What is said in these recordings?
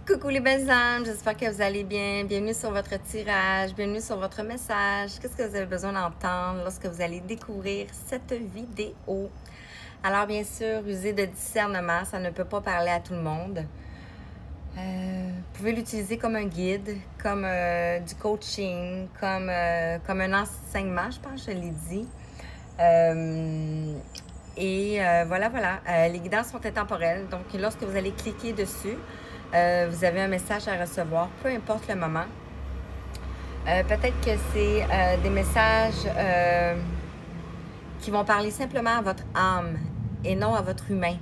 Coucou les belles âmes, j'espère que vous allez bien. Bienvenue sur votre tirage, bienvenue sur votre message. Qu'est-ce que vous avez besoin d'entendre lorsque vous allez découvrir cette vidéo? Alors bien sûr, usez de discernement, ça ne peut pas parler à tout le monde. Vous pouvez l'utiliser comme un guide, comme du coaching, comme un enseignement, je pense que je l'ai dit. Voilà. Les guidances sont intemporelles, donc lorsque vous allez cliquer dessus, vous avez un message à recevoir, peu importe le moment. Peut-être que c'est des messages qui vont parler simplement à votre âme et non à votre humain.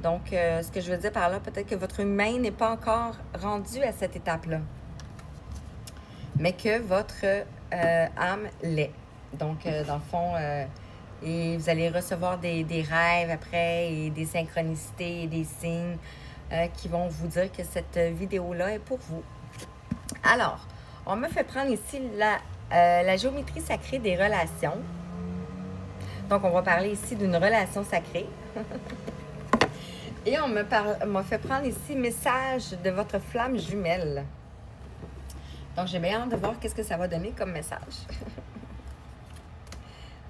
Donc, ce que je veux dire par là, peut-être que votre humain n'est pas encore rendu à cette étape-là, mais que votre âme l'est. Donc, dans le fond, et vous allez recevoir des rêves après et des synchronicités et des signes qui vont vous dire que cette vidéo-là est pour vous. Alors, on me fait prendre ici la géométrie sacrée des relations. Donc, on va parler ici d'une relation sacrée. Et on m'a fait prendre ici message de votre flamme jumelle. Donc, j'ai bien hâte de voir qu'est-ce que ça va donner comme message.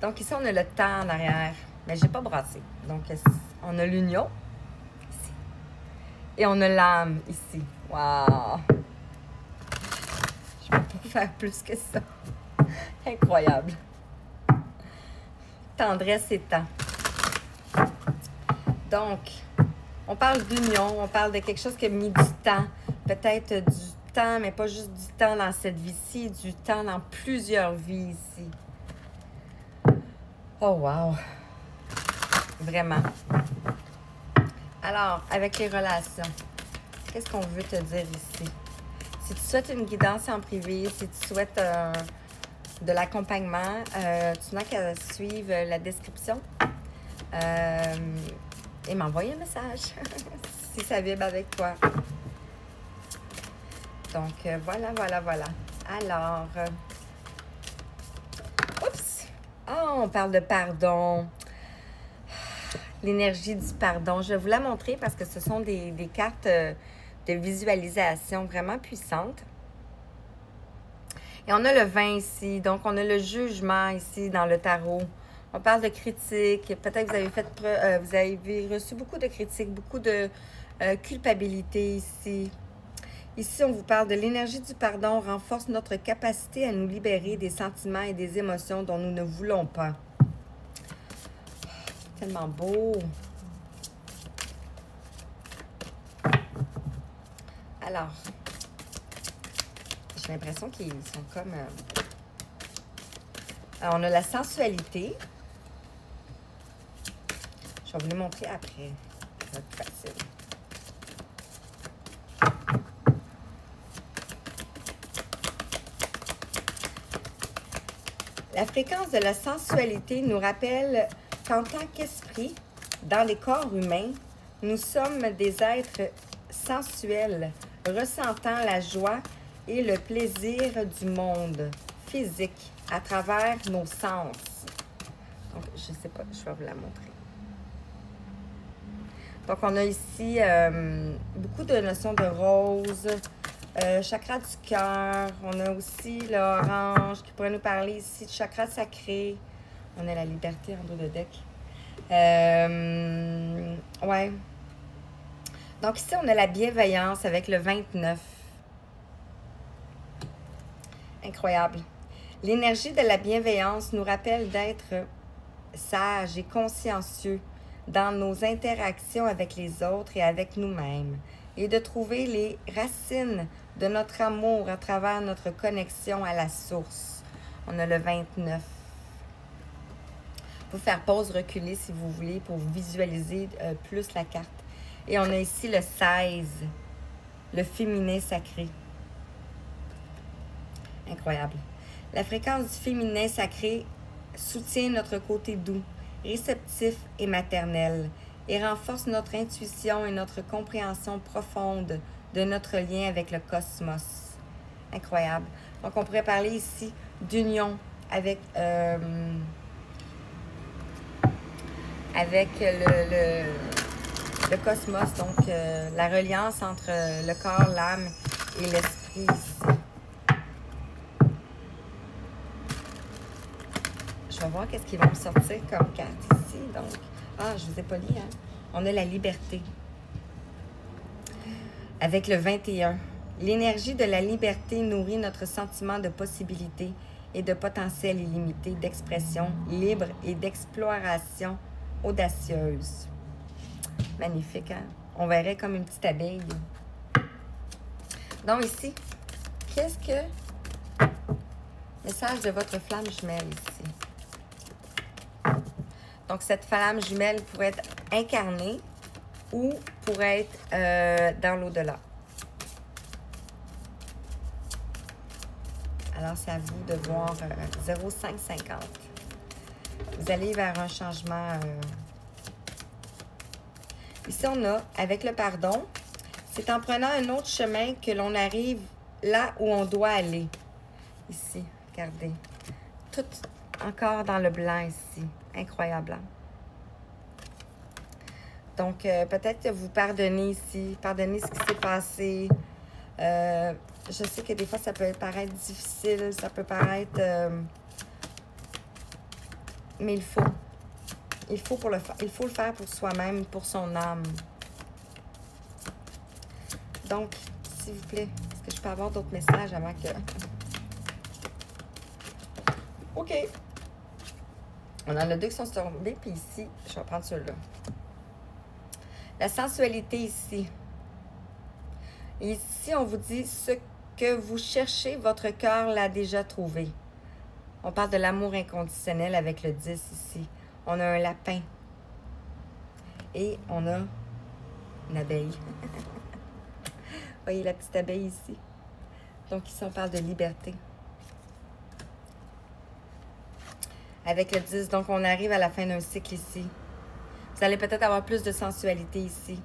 Donc, ici, on a le temps en arrière. Mais je n'ai pas brassé. Donc, on a l'union ici. Et on a l'âme ici. Wow! Je ne peux pas faire plus que ça. Incroyable. Tendresse et temps. Donc, on parle d'union. On parle de quelque chose qui a mis du temps. Peut-être du temps, mais pas juste du temps dans cette vie-ci. Du temps dans plusieurs vies ici. Oh, wow! Vraiment. Alors, avec les relations, qu'est-ce qu'on veut te dire ici? Si tu souhaites une guidance en privé, si tu souhaites de l'accompagnement, tu n'as qu'à suivre la description et m'envoyer un message si ça vibre avec toi. Donc, voilà. Alors, oups! Oh, on parle de pardon. L'énergie du pardon. Je vais vous la montrer parce que ce sont des cartes de visualisation vraiment puissantes. Et on a le 20 ici. Donc, on a le jugement ici dans le tarot. On parle de critiques. Peut-être que vous avez reçu beaucoup de critiques, beaucoup de culpabilité ici. Ici, on vous parle de l'énergie du pardon renforce notre capacité à nous libérer des sentiments et des émotions dont nous ne voulons pas. Tellement beau. Alors, j'ai l'impression qu'ils sont comme... Alors, on a la sensualité. Je vais vous les montrer après. Ça va être plus facile. La fréquence de la sensualité nous rappelle qu'en tant qu'esprit, dans les corps humains, nous sommes des êtres sensuels, ressentant la joie et le plaisir du monde physique à travers nos sens. Donc, je ne sais pas, je vais vous la montrer. Donc, on a ici beaucoup de notions de rose, chakra du cœur. On a aussi l'orange qui pourrait nous parler ici de chakra sacré. On a la liberté en dos de deck. Ouais. Donc ici, on a la bienveillance avec le 29. Incroyable. L'énergie de la bienveillance nous rappelle d'être sages et consciencieux dans nos interactions avec les autres et avec nous-mêmes et de trouver les racines de notre amour à travers notre connexion à la source. On a le 29. Vous faire pause, reculer si vous voulez pour visualiser plus la carte. Et on a ici le 16, le féminin sacré. Incroyable. La fréquence du féminin sacré soutient notre côté doux, réceptif et maternel et renforce notre intuition et notre compréhension profonde de notre lien avec le cosmos. Incroyable. Donc, on pourrait parler ici d'union avec le cosmos, donc la reliance entre le corps, l'âme et l'esprit ici. Je vais voir qu'est-ce qu'ils vont me sortir comme carte ici. Donc, je vous ai pas dit, hein? On a la liberté. Avec le 21. L'énergie de la liberté nourrit notre sentiment de possibilité et de potentiel illimité, d'expression libre et d'exploration audacieuse. Magnifique, hein? On verrait comme une petite abeille. Donc ici, qu'est-ce que... Message de votre flamme jumelle ici. Donc, cette flamme jumelle pourrait être incarnée ou pourrait être dans l'au-delà. Alors, c'est à vous de voir 0550. Vous allez vers un changement. Ici, on a, avec le pardon, c'est en prenant un autre chemin que l'on arrive là où on doit aller. Ici, regardez. Tout encore dans le blanc ici. Incroyable. Hein? Donc, peut-être que vous pardonnez ici. Pardonnez ce qui s'est passé. Je sais que des fois, ça peut paraître difficile. Ça peut paraître... mais il faut. Il faut le faire pour soi-même, pour son âme. Donc, s'il vous plaît, est-ce que je peux avoir d'autres messages avant que... OK. On en a deux qui sont tombés, puis ici, je vais prendre celui-là. La sensualité ici. Ici, on vous dit ce que vous cherchez, votre cœur l'a déjà trouvé. On parle de l'amour inconditionnel avec le 10 ici. On a un lapin. Et on a une abeille. Voyez la petite abeille ici. Donc ici, on parle de liberté. Avec le 10, donc on arrive à la fin d'un cycle ici. Vous allez peut-être avoir plus de sensualité ici.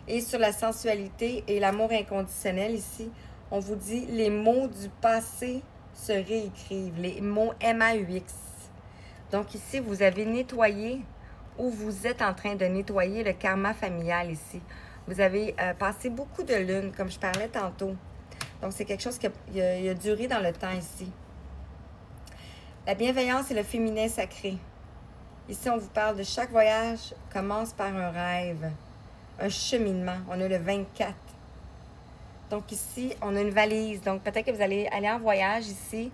Et sur la sensualité et l'amour inconditionnel ici, on vous dit les mots du passé se réécrivent. Les mots MAUX. Donc ici, vous avez nettoyé ou vous êtes en train de nettoyer le karma familial ici. Vous avez passé beaucoup de lunes, comme je parlais tantôt. Donc c'est quelque chose qui a duré dans le temps ici. La bienveillance et le féminin sacré. Ici, on vous parle de chaque voyage commence par un rêve, un cheminement. On a le 24. Donc ici, on a une valise. Donc peut-être que vous allez aller en voyage ici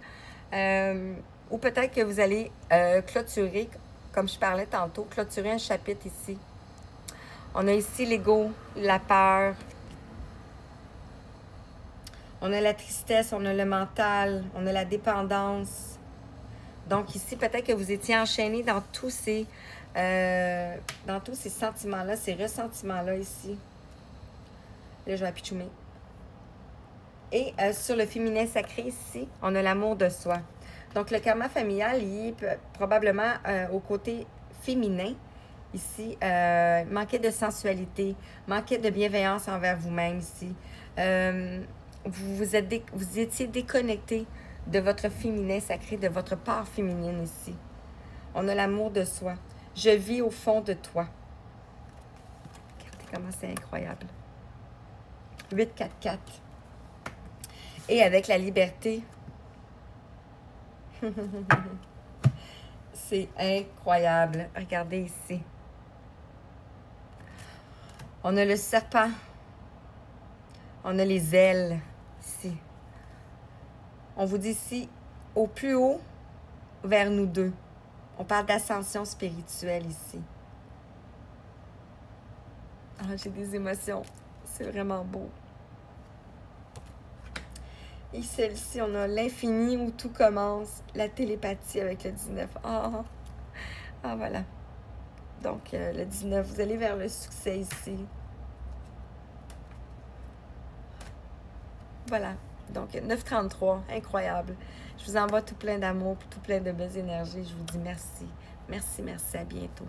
ou peut-être que vous allez clôturer, comme je parlais tantôt, clôturer un chapitre ici. On a ici l'ego, la peur. On a la tristesse, on a le mental, on a la dépendance. Donc ici, peut-être que vous étiez enchaîné dans tous ces sentiments-là, ces ressentiments-là ici. Là, je vais apitchoumer. Et sur le féminin sacré ici, on a l'amour de soi. Donc le karma familial, il est probablement au côté féminin. Ici, manquer de sensualité, manquer de bienveillance envers vous-même ici. Vous étiez déconnecté de votre féminin sacré, de votre part féminine ici. On a l'amour de soi. Je vis au fond de toi. Regardez comment c'est incroyable. 8-4-4. Et avec la liberté. C'est incroyable. Regardez ici. On a le serpent. On a les ailes ici. On vous dit ici, au plus haut, vers nous deux. On parle d'ascension spirituelle ici. Ah, j'ai des émotions. C'est vraiment beau. Et celle-ci, on a l'infini où tout commence. La télépathie avec le 19. Ah, voilà. Donc, le 19, vous allez vers le succès ici. Voilà. Donc, 9,33, incroyable. Je vous envoie tout plein d'amour, tout plein de belles énergies. Je vous dis merci. Merci, merci. À bientôt.